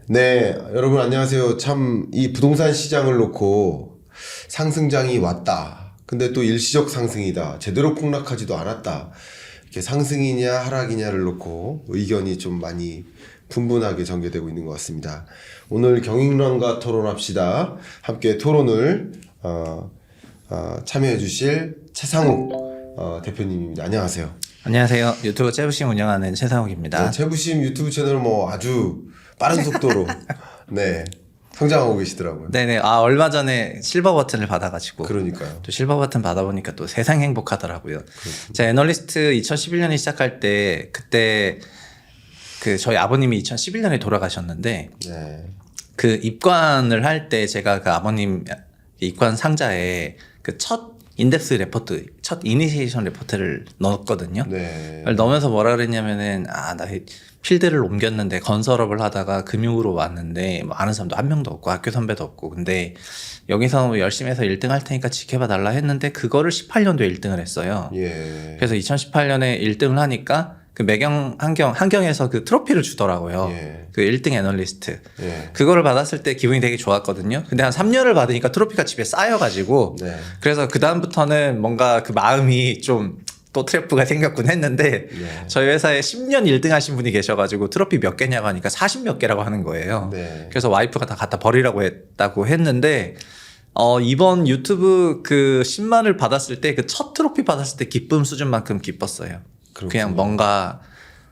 네, 여러분 안녕하세요. 참 이 부동산 시장을 놓고 상승장이 왔다. 근데 또 일시적 상승이다. 제대로 폭락하지도 않았다. 이렇게 상승이냐 하락이냐를 놓고 의견이 좀 많이 분분하게 전개되고 있는 것 같습니다. 오늘 경영론가 토론합시다. 함께 토론을 참여해 주실 최상욱 대표님입니다. 안녕하세요. 안녕하세요. 유튜브 째부심 운영하는 최상욱입니다. 네, 최부심 유튜브 채널 뭐 아주 빠른 속도로 네 성장하고 계시더라고요. 네네. 얼마 전에 실버 버튼을 받아가지고. 그러니까요. 또 실버 버튼 받아보니까 또 세상 행복하더라고요. 제가 애널리스트 2011년에 시작할 때, 그때 저희 아버님이 2011년에 돌아가셨는데, 네. 그 입관을 할 때 제가 그 아버님 입관 상자에 그 첫 인덱스 레포트, 첫 이니시에이션 레포트를 넣었거든요. 네. 그걸 넣으면서 뭐라 그랬냐면은, 나 필드를 옮겼는데 건설업을 하다가 금융으로 왔는데 뭐 아는 사람도 한 명도 없고 학교 선배도 없고, 근데 여기서 뭐 열심히 해서 1등 할 테니까 지켜봐 달라 했는데 그거를 18년도에 1등을 했어요. 예. 그래서 2018년에 1등을 하니까 그 매경 한경에서 그 트로피를 주더라고요. 예. 그 1등 애널리스트. 예. 그거를 받았을 때 기분이 되게 좋았거든요. 근데 한 3년을 받으니까 트로피가 집에 쌓여가지고, 네. 그래서 그 다음부터는 뭔가 그 마음이 좀 또 트래프가 생겼군 했는데, 네. 저희 회사에 10년 1등 하신 분이 계셔가지고 트로피 몇 개냐고 하니까 40몇 개라고 하는 거예요. 네. 그래서 와이프가 다 갖다 버리라고 했다고 했는데, 이번 유튜브 그 10만을 받았을 때, 그 첫 트로피 받았을 때 기쁨 수준만큼 기뻤어요. 그렇군요. 그냥 뭔가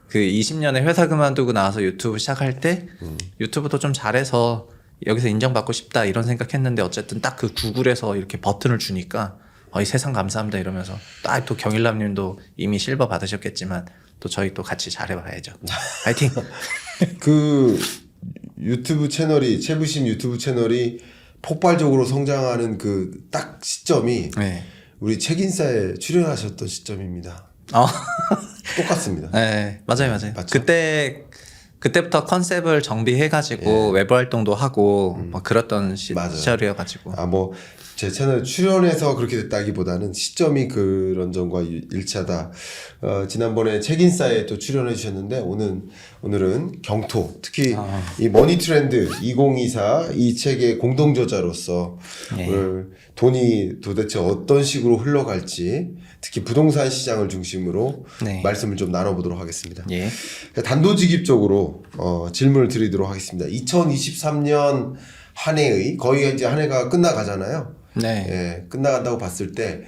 그 20년에 회사 그만두고 나와서 유튜브 시작할 때 유튜브도 좀 잘해서 여기서 인정받고 싶다 이런 생각했는데, 어쨌든 딱 그 구글에서 이렇게 버튼을 주니까 이 세상 감사합니다 이러면서, 딱 또 경일남님도 이미 실버 받으셨겠지만 또 저희 또 같이 잘해봐야죠. 파이팅. 그 유튜브 채널이 최부심 유튜브 채널이 폭발적으로 성장하는 그 딱 시점이 네. 우리 책인사에 출연하셨던 시점입니다. 똑같습니다. 네, 맞아요. 맞죠? 그때부터 컨셉을 정비해가지고 외부 활동도 하고 뭐 그랬던 맞아요. 시절이어가지고. 뭐 제 채널 출연해서 그렇게 됐다기보다는 시점이 그런 점과 일치하다. 지난번에 책인사에 또 출연해 주셨는데 오늘은 경토, 특히 이 머니 트렌드 2024 이 책의 공동 저자로서 오늘 돈이 도대체 어떤 식으로 흘러갈지, 특히 부동산 시장을 중심으로 네. 말씀을 좀 나눠보도록 하겠습니다. 예. 단도직입적으로 질문을 드리도록 하겠습니다. 2023년 한 해의 거의 이제 한 해가 끝나가잖아요. 네. 예, 끝나간다고 봤을 때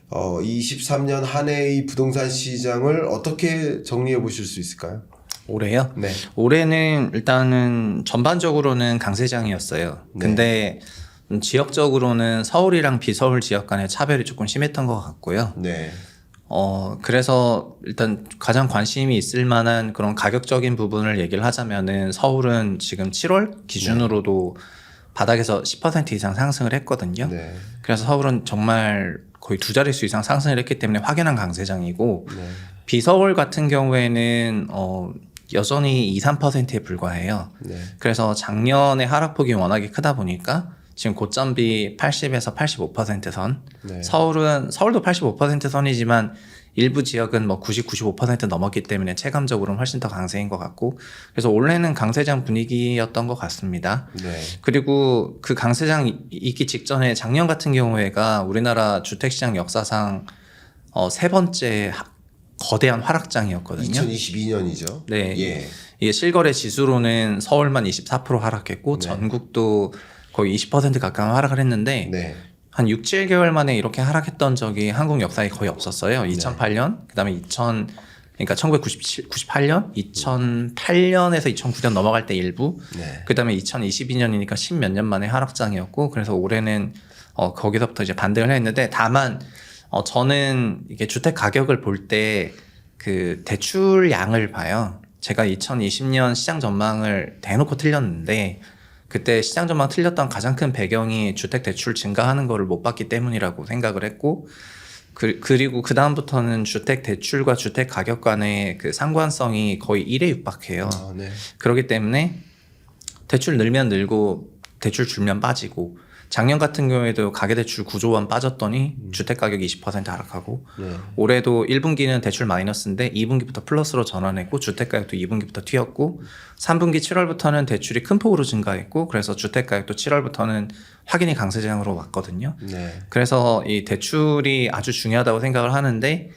23년 한 해의 부동산 시장을 어떻게 정리해 보실 수 있을까요? 올해요? 네. 올해는 일단은 전반적으로는 강세장이었어요. 네. 근데 지역적으로는 서울이랑 비서울 지역 간의 차별이 조금 심했던 것 같고요. 네. 그래서 일단 가장 관심이 있을 만한 그런 가격적인 부분을 얘기를 하자면은, 서울은 지금 7월 기준으로도 바닥에서 10% 이상 상승을 했거든요. 네. 그래서 서울은 정말 거의 두 자릿수 이상 상승을 했기 때문에 확연한 강세장이고, 네. 비서울 같은 경우에는 여전히 2, 3%에 불과해요. 네. 그래서 작년에 하락폭이 워낙에 크다 보니까 지금 고점비 80에서 85% 선. 네. 서울도 85% 선이지만 일부 지역은 뭐 90, 95% 넘었기 때문에 체감적으로는 훨씬 더 강세인 것 같고, 그래서 올해는 강세장 분위기였던 것 같습니다. 네. 그리고 그 강세장 있기 직전에 작년 같은 경우에가 우리나라 주택시장 역사상 세 번째 거대한 하락장이었거든요. 2022년이죠. 네. 예. 이게 실거래 지수로는 서울만 24% 하락했고 네. 전국도 거의 20% 가까운 하락을 했는데, 네. 한 6, 7개월 만에 이렇게 하락했던 적이 한국 역사에 거의 없었어요. 2008년, 그다음에 그러니까 1998년, 2008년에서 2009년 넘어갈 때 일부, 네. 그다음에 2022년이니까 10몇 년 만에 하락장이었고, 그래서 올해는 거기서부터 이제 반등을 했는데, 다만 저는 이게 주택 가격을 볼 때 그 대출량을 봐요. 제가 2020년 시장 전망을 대놓고 틀렸는데, 그때 시장 전망 틀렸던 가장 큰 배경이 주택 대출 증가하는 거를 못 봤기 때문이라고 생각을 했고, 그리고 그 다음부터는 주택 대출과 주택 가격 간의 그 상관성이 거의 1에 육박해요. 네. 그렇기 때문에 대출 늘면 늘고 대출 줄면 빠지고, 작년 같은 경우에도 가계대출 9조 원 빠졌더니 주택가격이 20% 하락하고 네. 올해도 1분기는 대출 마이너스인데 2분기부터 플러스로 전환했고 주택가격도 2분기부터 튀었고 3분기 7월부터는 대출이 큰 폭으로 증가했고 그래서 주택가격도 7월부터는 확연히 강세장으로 왔거든요. 네. 그래서 이 대출이 아주 중요하다고 생각을 하는데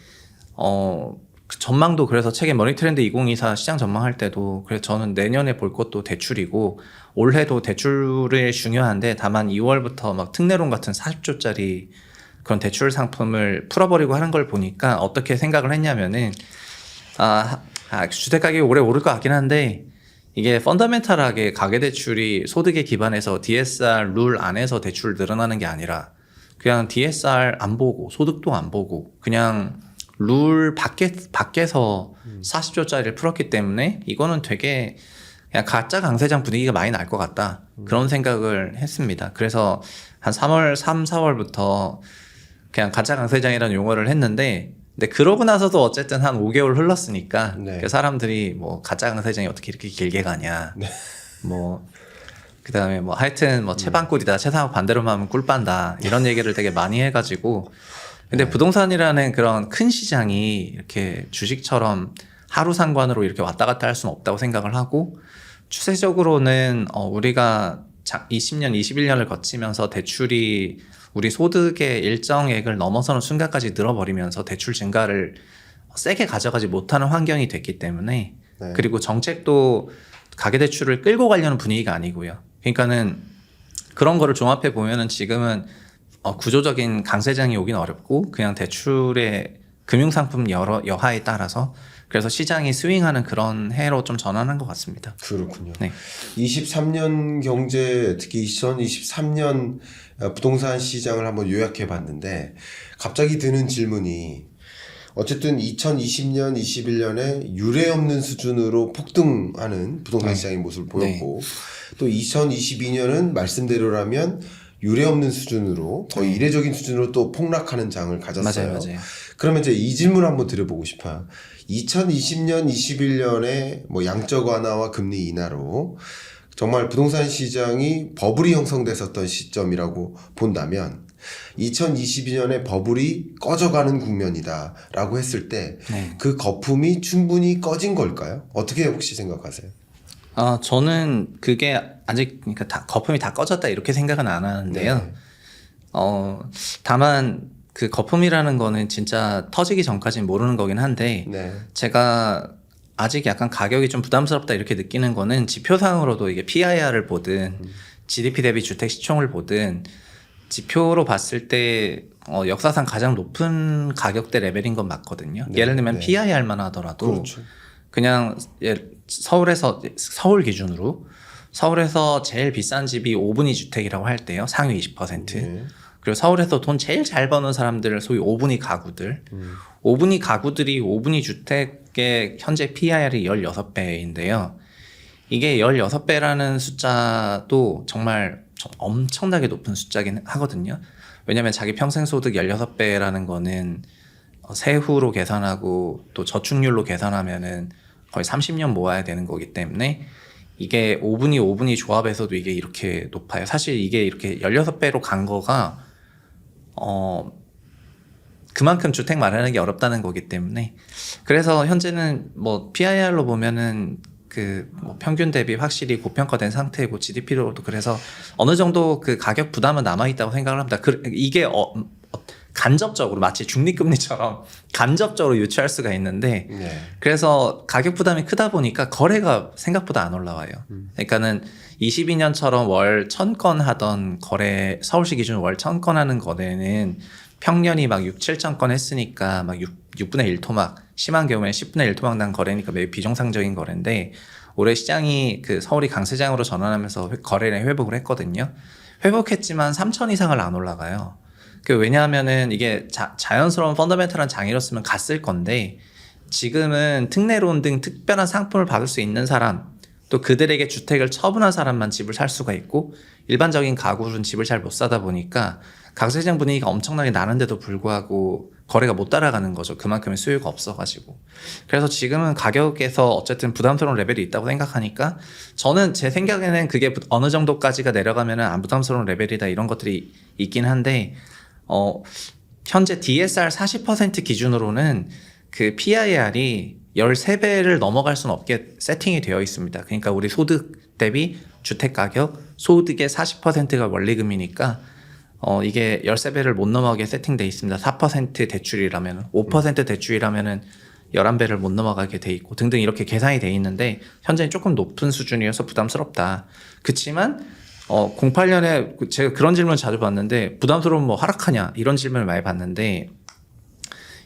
그 전망도 그래서 책에 머니트렌드 2024 시장 전망할 때도 그래서 저는 내년에 볼 것도 대출이고 올해도 대출이 중요한데 다만 2월부터 막 특례론 같은 40조짜리 그런 대출 상품을 풀어버리고 하는 걸 보니까 어떻게 생각을 했냐면은 주택 가격이 올해 오를 것 같긴 한데 이게 펀더멘탈하게 가계대출이 소득에 기반해서 DSR 룰 안에서 대출 늘어나는 게 아니라 그냥 DSR 안 보고 소득도 안 보고 그냥 룰 밖에서 40조짜리를 풀었기 때문에 이거는 되게 그냥 가짜 강세장 분위기가 많이 날 것 같다. 그런 생각을 했습니다. 그래서 한 3월, 4월부터 그냥 가짜 강세장이라는 용어를 했는데 근데 그러고 나서도 어쨌든 한 5개월 흘렀으니까 네. 그 사람들이 뭐 가짜 강세장이 어떻게 이렇게 길게 가냐. 네. 뭐 그다음에 뭐 하여튼 뭐 채반꿀이다. 채상업 반대로만 하면 꿀빤다. 이런 얘기를 되게 많이 해가지고 근데 부동산이라는 그런 큰 시장이 이렇게 주식처럼 하루 상관으로 이렇게 왔다 갔다 할 수는 없다고 생각을 하고 추세적으로는 우리가 20년, 21년을 거치면서 대출이 우리 소득의 일정액을 넘어서는 순간까지 늘어버리면서 대출 증가를 세게 가져가지 못하는 환경이 됐기 때문에 네. 그리고 정책도 가계대출을 끌고 가려는 분위기가 아니고요. 그러니까는 그런 거를 종합해 보면은 지금은 구조적인 강세장이 오긴 어렵고 그냥 대출의 금융상품 여하에 따라서 그래서 시장이 스윙하는 그런 해로 좀 전환한 것 같습니다. 그렇군요. 네. 23년 경제 특히 2023년 부동산 시장을 한번 요약해 봤는데 갑자기 드는 질문이 어쨌든 2020년, 21년에 유례 없는 수준으로 폭등하는 부동산 시장의 모습을 보였고 또 2022년은 말씀대로라면 유례 없는 수준으로 거의 이례적인 수준으로 또 폭락하는 장을 가졌어요. 맞아요. 그러면 이제 이 질문을 한번 드려보고 싶어요. 2020년, 21년에 뭐 양적 완화와 금리 인하로 정말 부동산 시장이 버블이 형성됐었던 시점이라고 본다면 2022년에 버블이 꺼져가는 국면이다라고 했을 때 그 거품이 충분히 꺼진 걸까요? 어떻게 혹시 생각하세요? 저는 그게 아직 그러니까 거품이 다 꺼졌다 이렇게 생각은 안 하는데요. 네. 다만 그 거품이라는 거는 진짜 터지기 전까지는 모르는 거긴 한데 네. 제가 아직 약간 가격이 좀 부담스럽다 이렇게 느끼는 거는 지표상으로도 이게 PIR을 보든 GDP 대비 주택 시총을 보든 지표로 봤을 때 역사상 가장 높은 가격대 레벨인 건 맞거든요. 네, 예를 들면 네. PIR만 하더라도 그렇죠. 그냥 서울 기준으로 서울에서 제일 비싼 집이 5분위 주택이라고 할 때요. 상위 20%. 네. 그리고 서울에서 돈 제일 잘 버는 사람들 소위 5분위 가구들. 5분위 가구들이 5분위 주택의 현재 PIR이 16배인데요. 이게 16배라는 숫자도 정말 엄청나게 높은 숫자긴 하거든요. 왜냐하면 자기 평생 소득 16배라는 거는 세후로 계산하고 또 저축률로 계산하면은 거의 30년 모아야 되는 거기 때문에 이게 5분위 조합에서도 이게 이렇게 높아요. 사실 이게 이렇게 16배로 간 거가 그만큼 주택 마련하기 어렵다는 거기 때문에 그래서 현재는 뭐 PIR로 보면은 뭐 평균 대비 확실히 고평가된 상태이고 GDP로도 그래서 어느 정도 그 가격 부담은 남아 있다고 생각을 합니다. 이게 간접적으로 마치 중립금리처럼 간접적으로 유추할 수가 있는데 그래서 가격 부담이 크다 보니까 거래가 생각보다 안 올라와요. 그러니까는 22년처럼 월 1000건 하던 거래 서울시 기준으로 월 1000건 하는 거래는 평년이 막 6, 7천 건 했으니까 막 6분의 1 토막 심한 경우에 10분의 1 토막 난 거래니까 매우 비정상적인 거래인데 올해 시장이 그 서울이 강세장으로 전환하면서 거래를 회복을 했거든요. 회복했지만 3천 이상을 안 올라가요. 왜냐하면은 이게 자연스러운 펀더멘탈한 장이었으면 갔을 건데 지금은 특례론 등 특별한 상품을 받을 수 있는 사람 또 그들에게 주택을 처분한 사람만 집을 살 수가 있고 일반적인 가구는 집을 잘 못 사다 보니까 가세장 분위기가 엄청나게 나는데도 불구하고 거래가 못 따라가는 거죠. 그만큼의 수요가 없어가지고. 그래서 지금은 가격에서 어쨌든 부담스러운 레벨이 있다고 생각하니까 저는 제 생각에는 그게 어느 정도까지가 내려가면은 안 부담스러운 레벨이다 이런 것들이 있긴 한데 현재 DSR 40% 기준으로는 그 PIR이 13배를 넘어갈 수는 없게 세팅이 되어 있습니다. 그러니까 우리 소득 대비 주택 가격, 소득의 40%가 원리금이니까 이게 13배를 못 넘어가게 세팅돼 있습니다. 4% 대출이라면 5% 대출이라면은 11배를 못 넘어가게 돼 있고 등등 이렇게 계산이 돼 있는데 현재는 조금 높은 수준이어서 부담스럽다. 그치만 08년에 제가 그런 질문 자주 받는데 부담스러우면 뭐 하락하냐 이런 질문을 많이 받는데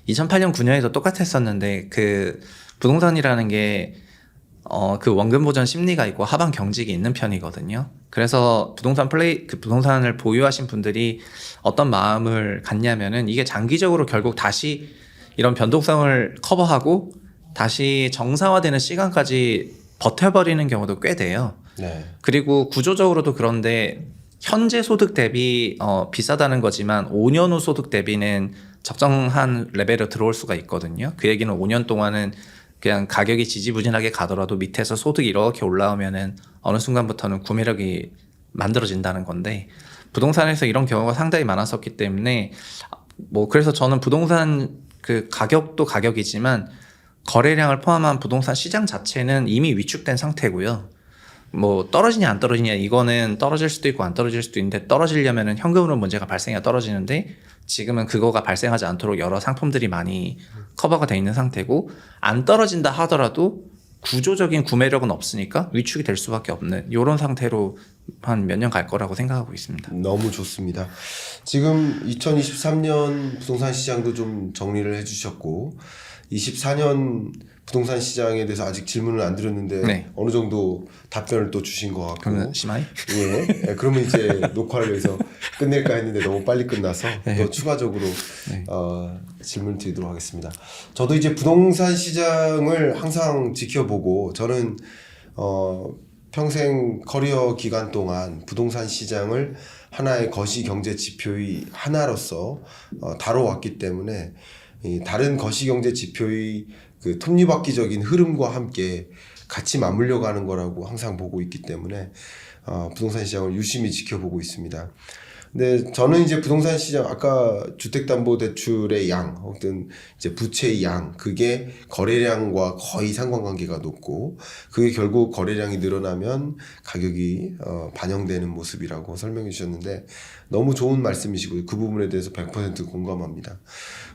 2008년 9년에도 똑같았었는데 그 부동산이라는 게 그 원금 보전 심리가 있고 하방 경직이 있는 편이거든요. 그래서 그 부동산을 보유하신 분들이 어떤 마음을 갖냐면은 이게 장기적으로 결국 다시 이런 변동성을 커버하고 다시 정상화되는 시간까지 버텨버리는 경우도 꽤 돼요. 네. 그리고 구조적으로도 그런데 현재 소득 대비 비싸다는 거지만 5년 후 소득 대비는 적정한 레벨로 들어올 수가 있거든요. 그 얘기는 5년 동안은 그냥 가격이 지지부진하게 가더라도 밑에서 소득이 이렇게 올라오면은 어느 순간부터는 구매력이 만들어진다는 건데 부동산에서 이런 경우가 상당히 많았었기 때문에 뭐 그래서 저는 부동산 그 가격도 가격이지만 거래량을 포함한 부동산 시장 자체는 이미 위축된 상태고요. 뭐 떨어지냐 안 떨어지냐 이거는 떨어질 수도 있고 안 떨어질 수도 있는데 떨어지려면은 현금으로 문제가 발생해야 떨어지는데 지금은 그거가 발생하지 않도록 여러 상품들이 많이 커버가 돼 있는 상태고 안 떨어진다 하더라도 구조적인 구매력은 없으니까 위축이 될 수밖에 없는 이런 상태로 한 몇 년 갈 거라고 생각하고 있습니다. 너무 좋습니다. 지금 2023년 부동산 시장도 좀 정리를 해주셨고 24년 부동산 시장에 대해서 아직 질문을 안 드렸는데 네. 어느 정도 답변을 또 주신 것 같고 그러면 심하이? 예, 그러면 이제 녹화를 여기서 끝낼까 했는데 너무 빨리 끝나서 네. 또 추가적으로 네. 질문 드리도록 하겠습니다. 저도 이제 부동산 시장을 항상 지켜보고 저는 평생 커리어 기간 동안 부동산 시장을 하나의 거시 경제 지표의 하나로서 다뤄왔기 때문에 이 다른 거시 경제 지표의 그 톱니바퀴적인 흐름과 함께 같이 맞물려 가는 거라고 항상 보고 있기 때문에 부동산 시장을 유심히 지켜보고 있습니다. 근데 저는 이제 부동산 시장 아까 주택담보대출의 양 혹은 이제 부채의 양 그게 거래량과 거의 상관관계가 높고 그게 결국 거래량이 늘어나면 가격이 반영되는 모습이라고 설명해 주셨는데 너무 좋은 말씀이시고요. 그 부분에 대해서 100% 공감합니다.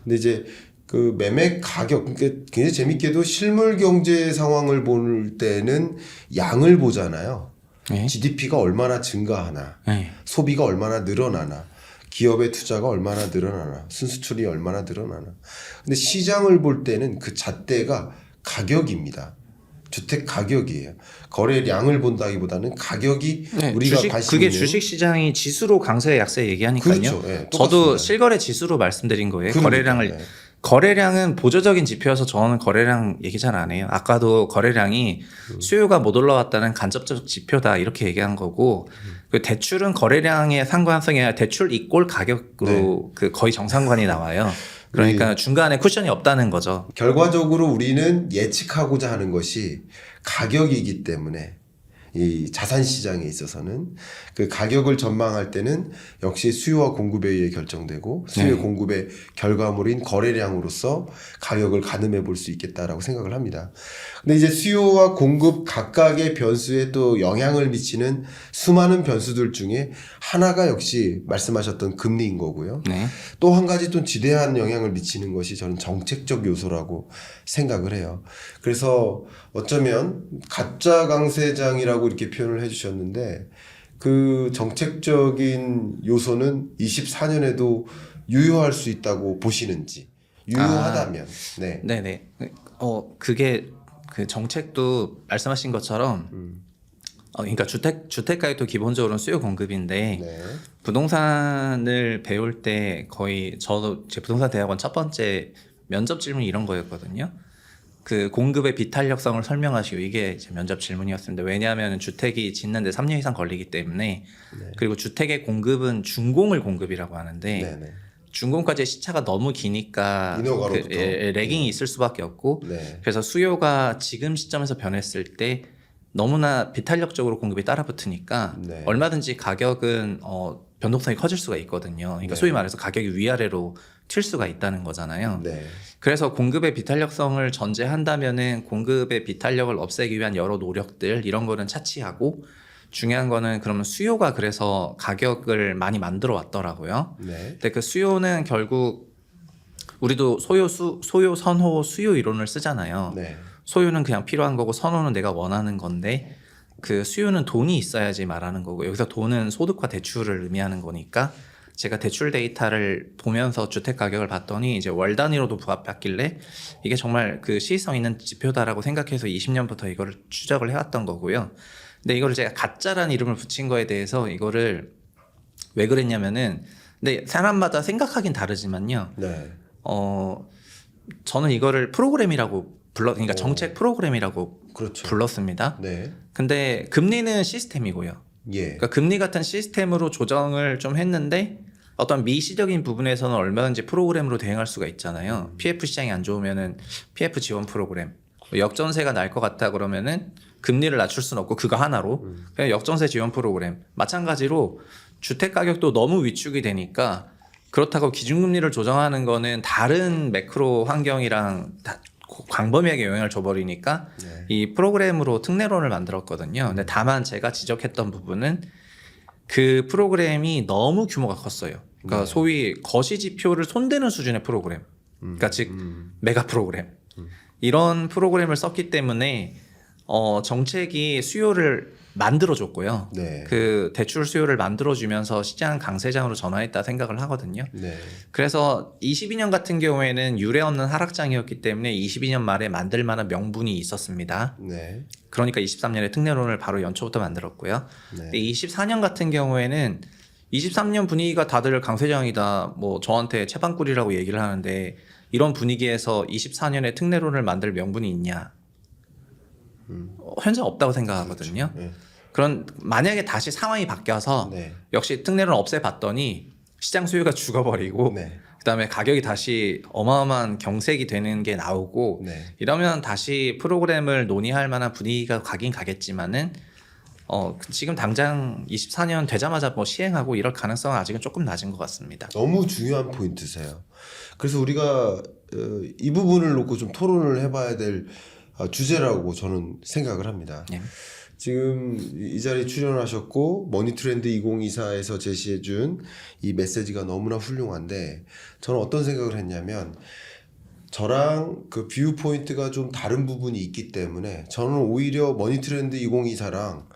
근데 이제 그 매매 가격, 그러니까 굉장히 재밌게도 실물 경제 상황을 볼 때는 양을 보잖아요. 네. GDP가 얼마나 증가하나, 네. 소비가 얼마나 늘어나나, 기업의 투자가 얼마나 늘어나나, 순수출이 얼마나 늘어나나. 근데 시장을 볼 때는 그 잣대가 가격입니다. 주택 가격이에요. 거래량을 본다기보다는 가격이 네, 우리가 관심 그게 있는 주식 시장이 지수로 강세 약세 얘기하니까요. 그렇죠. 네, 저도 똑같습니다. 실거래 지수로 말씀드린 거예요. 그러니까, 거래량을 네. 거래량은 보조적인 지표여서 저는 거래량 얘기 잘 안 해요. 아까도 거래량이 수요가 못 올라왔다는 간접적 지표다 이렇게 얘기한 거고 그 대출은 거래량의 상관성이 아니라 대출 이꼴 가격으로 그 거의 정상관이 나와요. 그러니까 중간에 쿠션이 없다는 거죠. 결과적으로 우리는 예측하고자 하는 것이 가격이기 때문에 이 자산 시장에 있어서는 그 가격을 전망할 때는 역시 수요와 공급에 의해 결정되고 수요 공급의 결과물인 거래량으로서 가격을 가늠해 볼 수 있겠다라고 생각을 합니다. 근데 이제 수요와 공급 각각의 변수에 또 영향을 미치는 수많은 변수들 중에 하나가 역시 말씀하셨던 금리인 거고요. 네. 또 한 가지 또 지대한 영향을 미치는 것이 저는 정책적 요소라고 생각을 해요. 그래서 어쩌면 가짜 강세장이라고 이렇게 표현을 해주셨는데 그 정책적인 요소는 24년에도 유효할 수 있다고 보시는지 유효하다면 네. 네네. 그게 그 정책도 말씀하신 것처럼 그러니까 주택 가격도 기본적으로는 수요 공급인데 네. 부동산을 배울 때 거의 저도 제 부동산 대학원 첫 번째 면접 질문이 이런 거였거든요. 그 공급의 비탄력성을 설명하시고 이게 제 면접 질문이었습니다. 왜냐하면 주택이 짓는데 3년 이상 걸리기 때문에 그리고 주택의 공급은 준공을 공급이라고 하는데 네네. 준공까지의 시차가 너무 기니까 인허가로부터. 레깅이 있을 수밖에 없고 네. 그래서 수요가 지금 시점에서 변했을 때 너무나 비탄력적으로 공급이 따라붙으니까 네. 얼마든지 가격은 변동성이 커질 수가 있거든요. 그러니까 네. 소위 말해서 가격이 위아래로 튈 수가 있다는 거잖아요. 네. 그래서 공급의 비탄력성을 전제한다면은 공급의 비탄력을 없애기 위한 여러 노력들 이런 거는 차치하고 중요한 거는 그러면 수요가 그래서 가격을 많이 만들어 왔더라고요. 네. 근데 그 수요는 결국 우리도 소요 선호 수요 이론을 쓰잖아요. 네. 소요는 그냥 필요한 거고 선호는 내가 원하는 건데 그 수요는 돈이 있어야지 말하는 거고 여기서 돈은 소득과 대출을 의미하는 거니까 제가 대출 데이터를 보면서 주택 가격을 봤더니 이제 월 단위로도 부합했길래 이게 정말 그 시의성 있는 지표다라고 생각해서 20년부터 이거를 추적을 해왔던 거고요. 근데 이거를 제가 가짜라는 이름을 붙인 거에 대해서 이거를 왜 그랬냐면은 근데 사람마다 생각하긴 다르지만요. 네. 저는 이거를 프로그램이라고 그러니까 정책 프로그램이라고 그렇죠. 불렀습니다. 네. 근데 금리는 시스템이고요. 예. 그러니까 금리 같은 시스템으로 조정을 좀 했는데 어떤 미시적인 부분에서는 얼마든지 프로그램으로 대응할 수가 있잖아요. PF 시장이 안 좋으면은 PF 지원 프로그램. 역전세가 날 것 같다 그러면은 금리를 낮출 수는 없고 그거 하나로 그냥 역전세 지원 프로그램. 마찬가지로 주택 가격도 너무 위축이 되니까 그렇다고 기준금리를 조정하는 거는 다른 매크로 환경이랑 광범위하게 영향을 줘버리니까 네. 이 프로그램으로 특례론을 만들었거든요. 근데 다만 제가 지적했던 부분은 그 프로그램이 너무 규모가 컸어요. 그러니까 소위 거시지표를 손대는 수준의 프로그램. 그러니까 즉 메가 프로그램. 이런 프로그램을 썼기 때문에 정책이 수요를 만들어줬고요. 네. 그 대출 수요를 만들어주면서 시장 강세장으로 전환했다 생각을 하거든요. 네. 그래서 22년 같은 경우에는 유례 없는 하락장이었기 때문에 22년 말에 만들 만한 명분이 있었습니다. 네. 그러니까 23년에 특례론을 바로 연초부터 만들었고요. 네. 근데 24년 같은 경우에는 23년 분위기가 다들 강세장이다. 뭐 저한테 채반꿀이라고 얘기를 하는데 이런 분위기에서 24년에 특례론을 만들 명분이 있냐? 현재 없다고 생각하거든요. 네. 그런 만약에 다시 상황이 바뀌어서 네. 역시 특례론 없애봤더니 시장 수요가 죽어버리고 네. 그다음에 가격이 다시 어마어마한 경색이 되는 게 나오고 네. 이러면 다시 프로그램을 논의할 만한 분위기가 가긴 가겠지만은 지금 당장 24년 되자마자 뭐 시행하고 이럴 가능성은 아직은 조금 낮은 것 같습니다. 너무 중요한 포인트세요. 그래서 우리가 이 부분을 놓고 좀 토론을 해봐야 될 주제라고 저는 생각을 합니다. 네. 지금 이 자리에 출연하셨고 머니트렌드 2024에서 제시해준 이 메시지가 너무나 훌륭한데 저는 어떤 생각을 했냐면 저랑 그 뷰 포인트가 좀 다른 부분이 있기 때문에 저는 오히려 머니트렌드 2024랑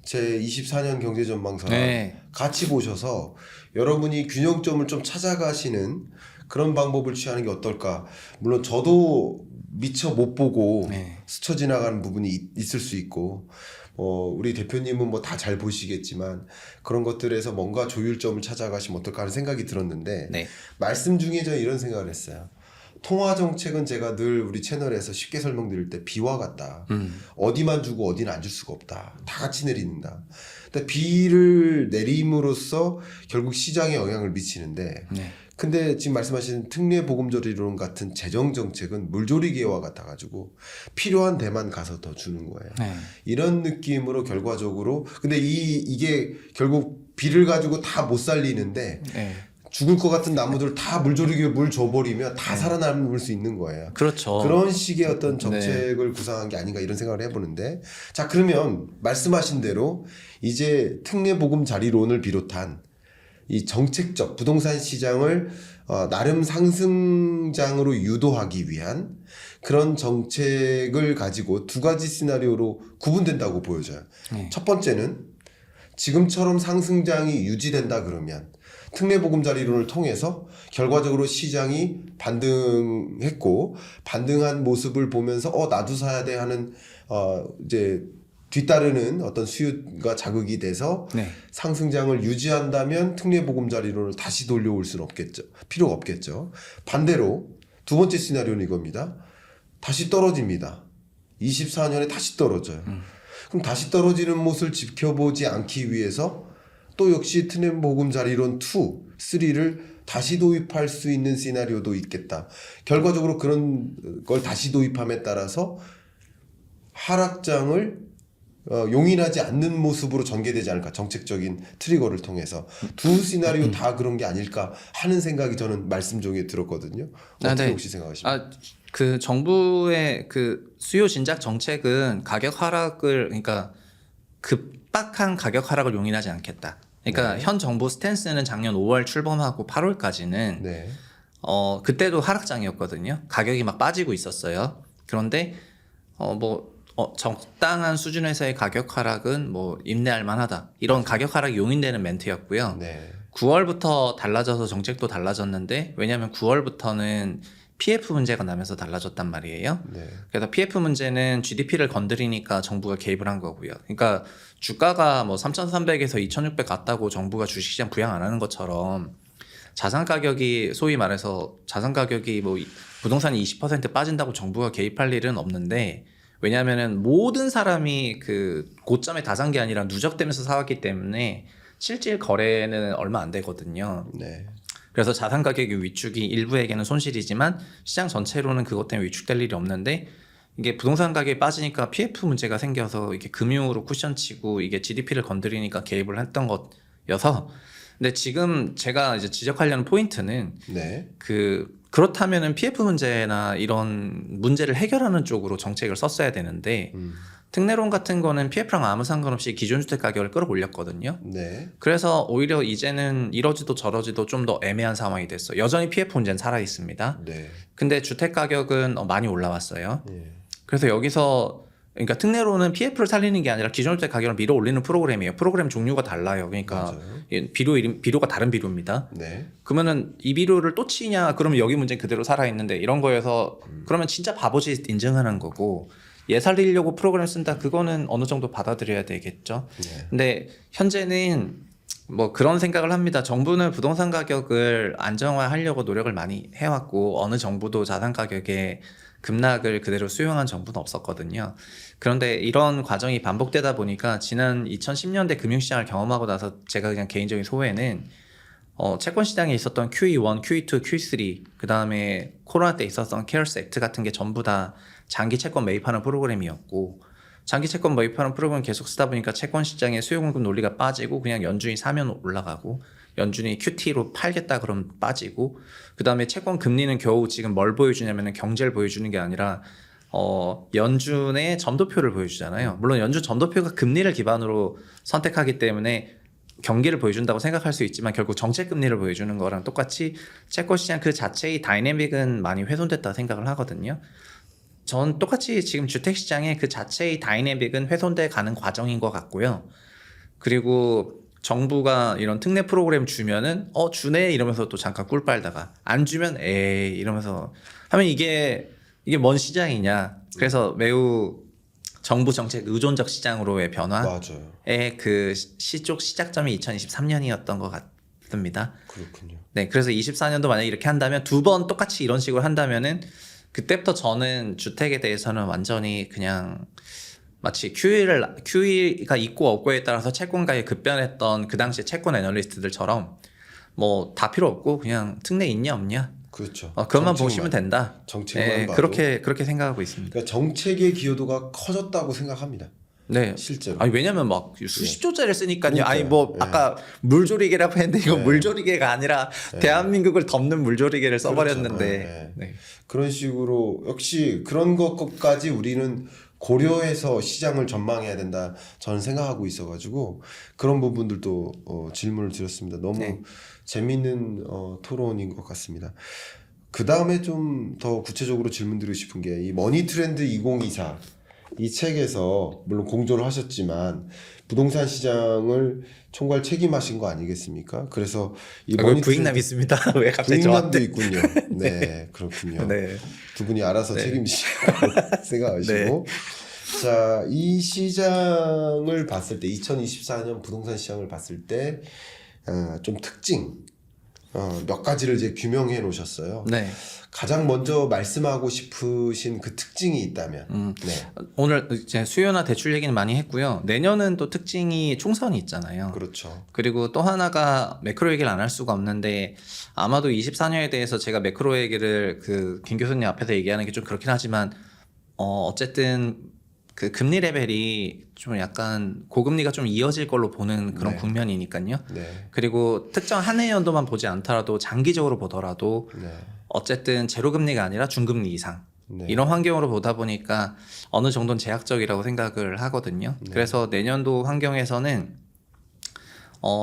제 24년 경제전망서랑 네. 같이 보셔서 여러분이 균형점을 좀 찾아가시는 그런 방법을 취하는 게 어떨까. 물론 저도 미처 못 보고 네. 스쳐 지나가는 부분이 있을 수 있고 우리 대표님은 뭐 다 잘 보시겠지만 그런 것들에서 뭔가 조율점을 찾아가시면 어떨까 하는 생각이 들었는데 네. 말씀 중에 저 이런 생각을 했어요. 통화 정책은 제가 늘 우리 채널에서 쉽게 설명드릴 때 비와 같다. 어디만 주고 어디는 안 줄 수가 없다. 다 같이 내린다. 근데 비를 내림으로써 결국 시장에 영향을 미치는데 네. 근데 지금 말씀하신 특례 보금자리 이론 같은 재정 정책은 물조리개와 같아가지고 필요한 데만 가서 더 주는 거예요. 네. 이런 느낌으로 결과적으로 근데 이게 결국 비를 가지고 다 못 살리는데 네. 죽을 것 같은 나무들 다 물조리개 물 줘버리면 다 살아남을 수 있는 거예요. 그렇죠. 그런 식의 어떤 정책을 구상한 게 아닌가 이런 생각을 해보는데 자 그러면 말씀하신 대로 이제 특례 보금자리론을 비롯한 이 정책적 부동산 시장을 나름 상승장으로 유도하기 위한 그런 정책을 가지고 두 가지 시나리오로 구분된다고 보여져요. 네. 첫 번째는 지금처럼 상승장이 유지된다 그러면 특례 보금자리론을 통해서 결과적으로 시장이 반등했고 반등한 모습을 보면서 나도 사야 돼 하는 이제 뒤따르는 어떤 수요가 자극이 돼서 네. 상승장을 유지한다면 특례 보금자리론을 다시 돌려올 수는 없겠죠. 필요가 없겠죠. 반대로 두 번째 시나리오는 이겁니다. 다시 떨어집니다. 24년에 다시 떨어져요. 그럼 다시 떨어지는 모습을 지켜보지 않기 위해서 또 역시 트낸보금자리론 2, 3를 다시 도입할 수 있는 시나리오도 있겠다. 결과적으로 그런 걸 다시 도입함에 따라서 하락장을 용인하지 않는 모습으로 전개되지 않을까. 정책적인 트리거를 통해서. 두 시나리오 다 그런 게 아닐까 하는 생각이 저는 말씀 중에 들었거든요. 어떻게 네. 혹시 생각하십니까? 그 정부의 그 수요 진작 정책은 가격 하락을, 그러니까 급박한 가격 하락을 용인하지 않겠다. 그러니까 네. 현 정부 스탠스는 작년 5월 출범하고 8월까지는 네. 그때도 하락장이었거든요. 가격이 막 빠지고 있었어요. 그런데 적당한 수준에서의 가격 하락은 뭐 인내할 만하다. 이런 가격 하락이 용인되는 멘트였고요. 네. 9월부터 달라져서 정책도 달라졌는데, 왜냐하면 9월부터는 PF 문제가 나면서 달라졌단 말이에요. 네. 그래서 PF 문제는 GDP를 건드리니까 정부가 개입을 한 거고요. 그러니까 주가가 뭐 3,300에서 2,600 갔다고 정부가 주식시장 부양 안 하는 것처럼 자산 가격이, 소위 말해서 자산 가격이 뭐 부동산이 20% 빠진다고 정부가 개입할 일은 없는데, 왜냐하면은 모든 사람이 그 고점에 다 산 게 아니라 누적되면서 사왔기 때문에 실질 거래는 얼마 안 되거든요. 네. 그래서 자산 가격의 위축이 일부에게는 손실이지만 시장 전체로는 그것 때문에 위축될 일이 없는데, 이게 부동산 가격이 빠지니까 PF 문제가 생겨서 이게 금융으로 쿠션치고 이게 GDP를 건드리니까 개입을 했던 것여서. 근데 지금 제가 이제 지적하려는 포인트는 네. 그렇다면은 PF 문제나 이런 문제를 해결하는 쪽으로 정책을 썼어야 되는데, 특례론 같은 거는 PF랑 아무 상관없이 기존 주택 가격을 끌어올렸거든요. 네. 그래서 오히려 이제는 이러지도 저러지도 좀 더 애매한 상황이 됐어요. 여전히 PF 문제는 살아 있습니다. 네. 근데 주택 가격은 많이 올라왔어요. 예. 그래서 여기서, 그러니까 특례로는 PF를 살리는 게 아니라 기존 주택 가격을 밀어 올리는 프로그램이에요. 프로그램 종류가 달라요. 그러니까 맞아요. 비료가 다른 비료입니다. 네. 그러면은 이 비료를 또 치냐? 그러면 여기 문제는 그대로 살아 있는데, 이런 거여서 그러면 진짜 바보짓 인증하는 거고, 얘 살리려고 프로그램 쓴다, 그거는 어느 정도 받아들여야 되겠죠. 네. 근데 현재는 뭐 그런 생각을 합니다. 정부는 부동산 가격을 안정화하려고 노력을 많이 해왔고, 어느 정부도 자산 가격의 급락을 그대로 수용한 정부는 없었거든요. 그런데 이런 과정이 반복되다 보니까 지난 2010년대 금융시장을 경험하고 나서 제가 그냥 개인적인 소회는 채권 시장에 있었던 QE1, QE2, QE3, 그 다음에 코로나 때 있었던 케어스 액트 같은 게 전부 다 장기 채권 매입하는 프로그램이었고, 장기 채권 매입하는 프로그램 계속 쓰다 보니까 채권 시장의 수요 공급 논리가 빠지고, 그냥 연준이 사면 올라가고, 연준이 QT로 팔겠다 그러면 빠지고, 그 다음에 채권 금리는 겨우 지금 뭘 보여주냐면은 경제를 보여주는 게 아니라 연준의 점도표를 보여주잖아요. 물론 연준 점도표가 금리를 기반으로 선택하기 때문에 경기를 보여준다고 생각할 수 있지만, 결국 정책 금리를 보여주는 거랑 똑같이 채권 시장 그 자체의 다이내믹은 많이 훼손됐다 생각을 하거든요. 전 똑같이 지금 주택 시장의 그 자체의 다이내믹은 훼손돼 가는 과정인 것 같고요. 그리고 정부가 이런 특례 프로그램 주면은 주네 이러면서 또 잠깐 꿀 빨다가 안 주면 에이 이러면서 하면 이게 뭔 시장이냐. 그래서 매우 정부 정책 의존적 시장으로의 변화의 맞아요. 그 시쪽 시작점이 2023년이었던 것 같습니다. 그렇군요. 네, 그래서 24년도 만약에 이렇게 한다면, 두 번 똑같이 이런 식으로 한다면은 그때부터 저는 주택에 대해서는 완전히 그냥 마치 QE가 있고 없고에 따라서 채권 가격이 급변했던 그 당시에 채권 애널리스트들처럼 뭐 다 필요 없고 그냥 특례 있냐 없냐, 그렇죠. 그것만 보시면 된다. 정책만 네, 봐도. 그렇게 생각하고 있습니다. 그러니까 정책의 기여도가 커졌다고 생각합니다. 네, 실제로. 아니 왜냐면 막 수십조짜리를 쓰니까요. 그러니까요. 아니 뭐 네. 아까 물조리개라고 했는데 이거 네. 물조리개가 아니라 대한민국을 덮는 물조리개를 써버렸는데. 그렇죠. 네. 그런 식으로 역시 그런 것까지 우리는 고려해서 시장을 전망해야 된다 저는 생각하고 있어가지고 그런 부분들도 질문을 드렸습니다. 너무 네. 재밌는 토론인 것 같습니다. 그 다음에 좀 더 구체적으로 질문 드리고 싶은 게 이 머니 트렌드 2024 이 책에서 물론 공조를 하셨지만 부동산 시장을 총괄 책임하신 거 아니겠습니까? 그래서 이 머니 부익남 트렌드 있습니다. 왜 갑자기 부익남도 저한테? 있군요. 네, 그렇군요. 네. 두 분이 알아서 네. 책임지시라고 생각하시고. 자, 이 시장을 봤을 때 2024년 부동산 시장을 봤을 때 좀 특징 몇 가지를 이제 규명해 놓으셨어요. 네. 가장 먼저 말씀하고 싶으신 그 특징이 있다면. 네. 오늘 이제 수요나 대출 얘기는 많이 했고요. 내년은 또 특징이 총선이 있잖아요. 그렇죠. 그리고 또 하나가 매크로 얘기를 안 할 수가 없는데 아마도 24년에 대해서 제가 매크로 얘기를 그 김 교수님 앞에서 얘기하는 게 좀 그렇긴 하지만 어쨌든 그 금리 레벨이 좀 약간 고금리가 좀 이어질 걸로 보는 그런 네. 국면이니까요. 네. 그리고 특정 한 해 연도만 보지 않더라도 장기적으로 보더라도 네. 어쨌든 제로금리가 아니라 중금리 이상 네. 이런 환경으로 보다 보니까 어느 정도는 제약적이라고 생각을 하거든요. 네. 그래서 내년도 환경에서는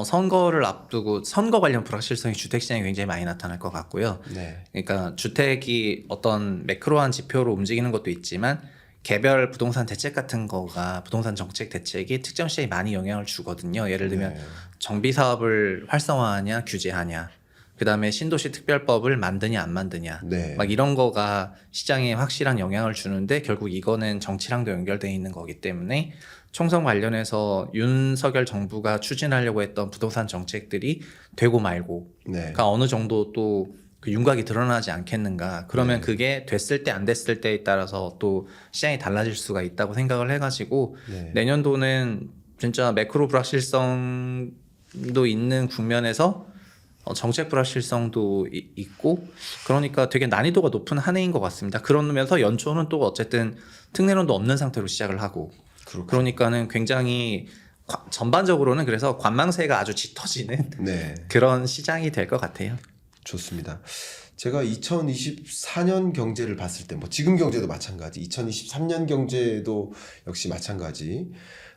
선거를 앞두고 선거 관련 불확실성이 주택시장에 굉장히 많이 나타날 것 같고요. 네. 그러니까 주택이 어떤 매크로한 지표로 움직이는 것도 있지만 개별 부동산 대책 같은 거가 부동산 정책 대책이 특정 시장에 많이 영향을 주거든요. 예를 들면 네. 정비 사업을 활성화하냐 규제하냐 그다음에 신도시 특별법을 만드냐 안 만드냐 네. 막 이런 거가 시장에 확실한 영향을 주는데 결국 이거는 정치랑도 연결돼 있는 거기 때문에 총선 관련해서 윤석열 정부가 추진하려고 했던 부동산 정책들이 되고 말고 네. 그러니까 어느 정도 또 그 윤곽이 드러나지 않겠는가. 그러면 네. 그게 됐을 때 안 됐을 때에 따라서 또 시장이 달라질 수가 있다고 생각을 해가지고 네. 내년도는 진짜 매크로 불확실성도 있는 국면에서 정책 불확실성도 있고 그러니까 되게 난이도가 높은 한 해인 것 같습니다. 그러면서 연초는 또 어쨌든 특례론도 없는 상태로 시작을 하고 그렇군요. 그러니까는 굉장히 전반적으로는 그래서 관망세가 아주 짙어지는 네. 그런 시장이 될 것 같아요. 좋습니다. 제가 2024년 경제를 봤을 때, 뭐 지금 경제도 마찬가지, 2023년 경제도 역시 마찬가지,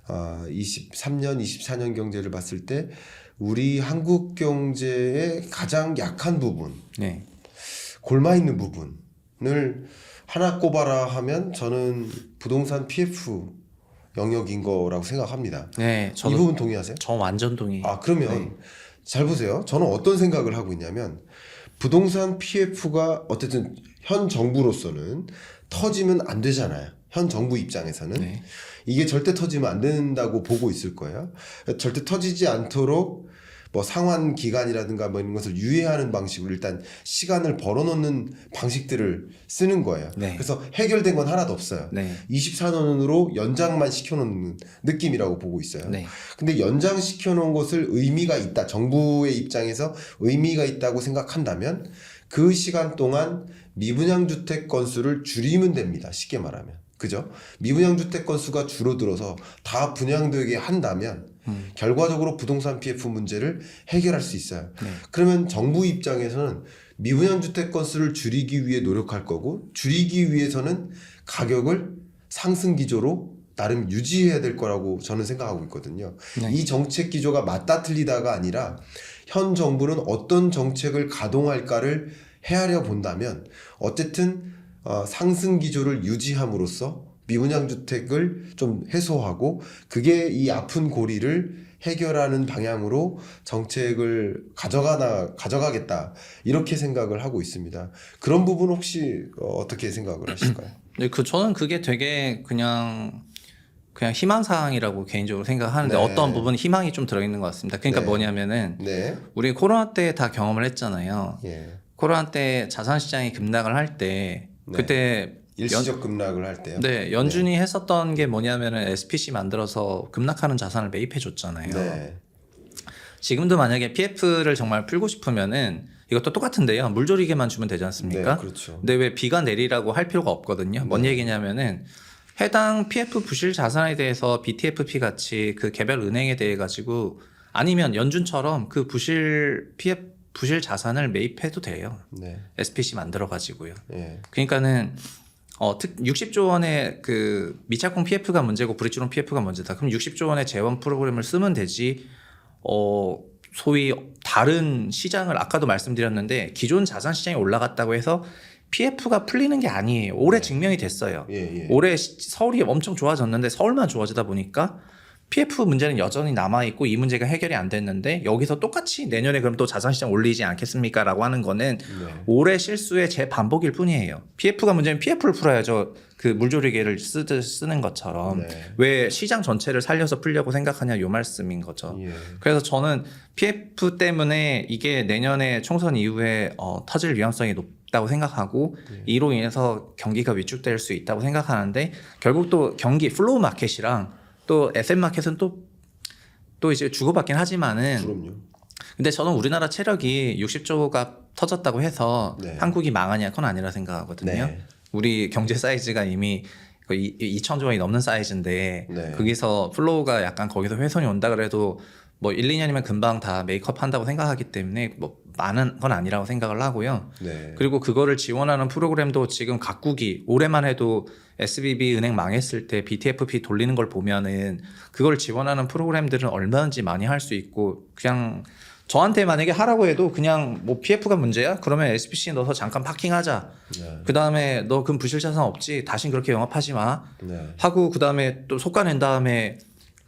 23년, 24년 경제를 봤을 때 우리 한국 경제의 가장 약한 부분, 네. 골마 있는 부분을 하나 꼽아라 하면 저는 부동산 PF 영역인 거라고 생각합니다. 네, 이 저도 부분 동의하세요? 저 완전 동의. 그러면 네. 잘 보세요. 저는 어떤 생각을 하고 있냐면 부동산 PF가 어쨌든 현 정부로서는 터지면 안 되잖아요. 현 정부 입장에서는 네. 이게 절대 터지면 안 된다고 보고 있을 거예요. 절대 터지지 않도록 뭐 상환 기간이라든가 뭐 이런 것을 유예하는 방식으로 일단 시간을 벌어놓는 방식들을 쓰는 거예요. 네. 그래서 해결된 건 하나도 없어요. 네. 24년으로 연장만 시켜놓는 느낌이라고 보고 있어요. 네. 근데 연장시켜놓은 것을 의미가 있다. 정부의 입장에서 의미가 있다고 생각한다면 그 시간 동안 미분양주택 건수를 줄이면 됩니다. 쉽게 말하면. 그죠? 미분양주택 건수가 줄어들어서 다 분양되게 한다면 결과적으로 부동산 PF 문제를 해결할 수 있어요. 네. 그러면 정부 입장에서는 미분양주택 건수를 줄이기 위해 노력할 거고 줄이기 위해서는 가격을 상승 기조로 나름 유지해야 될 거라고 저는 생각하고 있거든요. 네. 이 정책 기조가 맞다 틀리다가 아니라 현 정부는 어떤 정책을 가동할까를 헤아려 본다면 어쨌든 상승 기조를 유지함으로써 미분양주택을 좀 해소하고 그게 이 아픈 고리를 해결하는 방향으로 정책을 가져가겠다 이렇게 생각을 하고 있습니다. 그런 부분 혹시 어떻게 생각을 하실까요? 네, 저는 그게 되게 그냥 희망사항이라고 개인적으로 생각하는데 네. 어떤 부분 희망이 좀 들어있는 것 같습니다. 그러니까 네. 뭐냐면은 네. 우리 코로나 때 다 경험을 했잖아요. 예. 코로나 때 자산시장이 급락을 할 때 네. 그때 일시적 급락을 할 때요. 네, 연준이 했었던 게 뭐냐면은 SPC 만들어서 급락하는 자산을 매입해 줬잖아요. 네. 지금도 만약에 PF를 정말 풀고 싶으면은 이것도 똑같은데요. 물조리개만 주면 되지 않습니까? 네, 그렇죠. 근데 왜 비가 내리라고 할 필요가 없거든요. 뭔 네. 얘기냐면은 해당 PF 부실 자산에 대해서 BTFP 같이 그 개별 은행에 대해 가지고 아니면 연준처럼 그 부실 자산을 매입해도 돼요. 네. SPC 만들어 가지고요. 예. 그러니까는 60조 원의 그 미착공 PF가 문제고 브릿지론 PF가 문제다. 그럼 60조 원의 재원 프로그램을 쓰면 되지. 소위 다른 시장을 아까도 말씀드렸는데 기존 자산 시장이 올라갔다고 해서 PF가 풀리는 게 아니에요. 올해 증명이 됐어요. 예, 예. 올해 서울이 엄청 좋아졌는데 서울만 좋아지다 보니까 PF 문제는 여전히 남아있고 이 문제가 해결이 안 됐는데 여기서 똑같이 내년에 그럼 또 자산시장 올리지 않겠습니까? 라고 하는 거는 올해 실수의 재반복일 뿐이에요. PF가 문제면 PF를 풀어야죠. 그 물조리개를 쓰는 것처럼 왜 시장 전체를 살려서 풀려고 생각하냐 요 말씀인 거죠. 그래서 저는 PF 때문에 이게 내년에 총선 이후에 터질 위험성이 높다고 생각하고 이로 인해서 경기가 위축될 수 있다고 생각하는데 결국 또 경기 플로우 마켓이랑 또 에셋 마켓은 또 이제 주고받긴 하지만은 그럼요. 근데 저는 우리나라 체력이 60조가 터졌다고 해서 한국이 망하냐 그건 아니라 생각하거든요. 우리 경제 사이즈가 이미 2,000조 원이 넘는 사이즈인데 거기서 플로우가 약간 거기서 훼손이 온다 그래도 뭐 1, 2년이면 금방 다 메이크업 한다고 생각하기 때문에 뭐 많은 건 아니라고 생각을 하고요. 그리고 그거를 지원하는 프로그램도 지금 각국이 올해만 해도 SBB 은행 망했을 때 BTFP 돌리는 걸 보면은 그걸 지원하는 프로그램들은 얼마든지 많이 할 수 있고 그냥 저한테 만약에 하라고 해도 그냥 뭐 PF가 문제야? 그러면 SBC 넣어서 잠깐 파킹하자. 그 다음에 너 그럼 부실자산 없지? 다신 그렇게 영업하지 마. 하고 그 다음에 또 속가낸 다음에